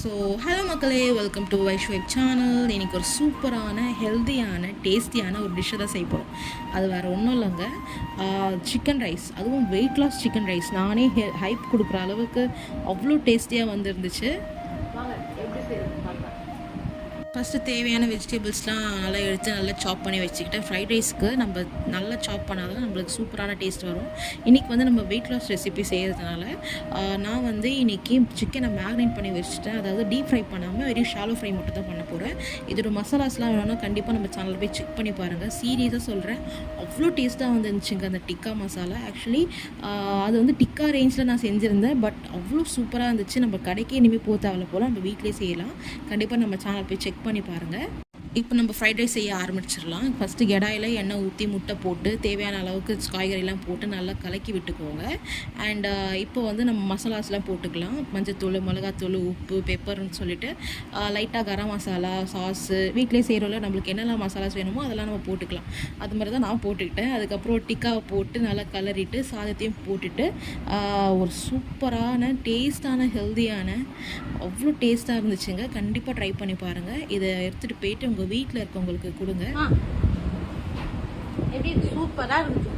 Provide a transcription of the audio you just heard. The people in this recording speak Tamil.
ஸோ ஹலோ மக்களே, வெல்கம் டு வைஷ்வைப் சேனல். இன்றைக்கி ஒரு சூப்பரான ஹெல்த்தியான டேஸ்டியான ஒரு டிஷ்ஷை தான் செய்ய போகிறோம். அது வேறு ஒன்றும் இல்லைங்க, சிக்கன் ரைஸ். அதுவும் வெயிட் லாஸ் சிக்கன் ரைஸ். நானே ஹைப் கொடுக்குற அளவுக்கு அவ்வளோ டேஸ்டியாக வந்துருந்துச்சு. வாங்க எப்படி செய்யறது பார்க்கலாம். ஃபஸ்ட்டு தேவையான வெஜிடபிள்ஸ்லாம் நல்லா எடுத்து நல்லா சாப் பண்ணி வச்சுக்கிட்டேன். ஃப்ரைட் ரைஸ்க்கு நம்ம நல்லா சாப் பண்ணால் தான் நம்மளுக்கு சூப்பரான டேஸ்ட் வரும். இன்றைக்கி வந்து நம்ம வெயிட் லாஸ் ரெசிபி செய்கிறதுனால நான் வந்து இன்றைக்கி சிக்கனை மேக்னேட் பண்ணி வச்சுட்டேன். அதாவது டீப் ஃப்ரை பண்ணாமல் வெறும் ஷாலோ ஃப்ரை மட்டும் தான் பண்ண போகிறேன். இதோட மசாலாஸ்லாம் வேணும்னா கண்டிப்பாக நம்ம சேனலில் போய் செக் பண்ணி பாருங்கள். சீரியஸாக சொல்கிறேன், அவ்வளோ டேஸ்ட்டாக வந்துருந்துச்சுங்க அந்த டிக்கா மசாலா. ஆக்சுவலி அது வந்து டிக்கா ரேஞ்சில் நான் செஞ்சுருந்தேன், பட் அவ்வளோ சூப்பராக இருந்துச்சு. நம்ம கடைக்கே இனிமேல் போக தேவையில்ல போல், நம்ம வீட்டிலே செய்யலாம். கண்டிப்பாக நம்ம சேனல் போய் செக் பண்ணி பாருங்கள். இப்போ நம்ம ஃப்ரைட் ரைஸ் செய்ய ஆரம்பிச்சிடலாம். ஃபஸ்ட்டு கடாயில் எண்ணெய் ஊற்றி முட்டை போட்டு தேவையான அளவுக்கு காய்கறிலாம் போட்டு நல்லா கலக்கி விட்டுக்கோங்க. அண்ட் இப்போ வந்து நம்ம மசாலாஸ்லாம் போட்டுக்கலாம். மஞ்சத்தூள், மிளகாத்தூள், உப்பு, பெப்பர்னு சொல்லிட்டு லைட்டாக கரம் மசாலா, சாஸு வீட்டிலே செய்கிறோம்ல, நம்மளுக்கு என்னெல்லாம் மசாலாஸ் வேணுமோ அதெல்லாம் நம்ம போட்டுக்கலாம். அது மாதிரி தான் நான் போட்டுக்கிட்டேன். அதுக்கப்புறம் டிக்காவை போட்டு நல்லா கலரிட்டு சாதத்தையும் போட்டுட்டு ஒரு சூப்பரான டேஸ்டான ஹெல்த்தியான அவ்வளோ டேஸ்ட்டாக இருந்துச்சுங்க. கண்டிப்பாக ட்ரை பண்ணி பாருங்கள். இதை எடுத்துகிட்டு போயிட்டு உங்கள் வீட்டில் இருக்கவங்களுக்கு கொடுங்க. எப்படி சூப்பராக இருந்துச்சு.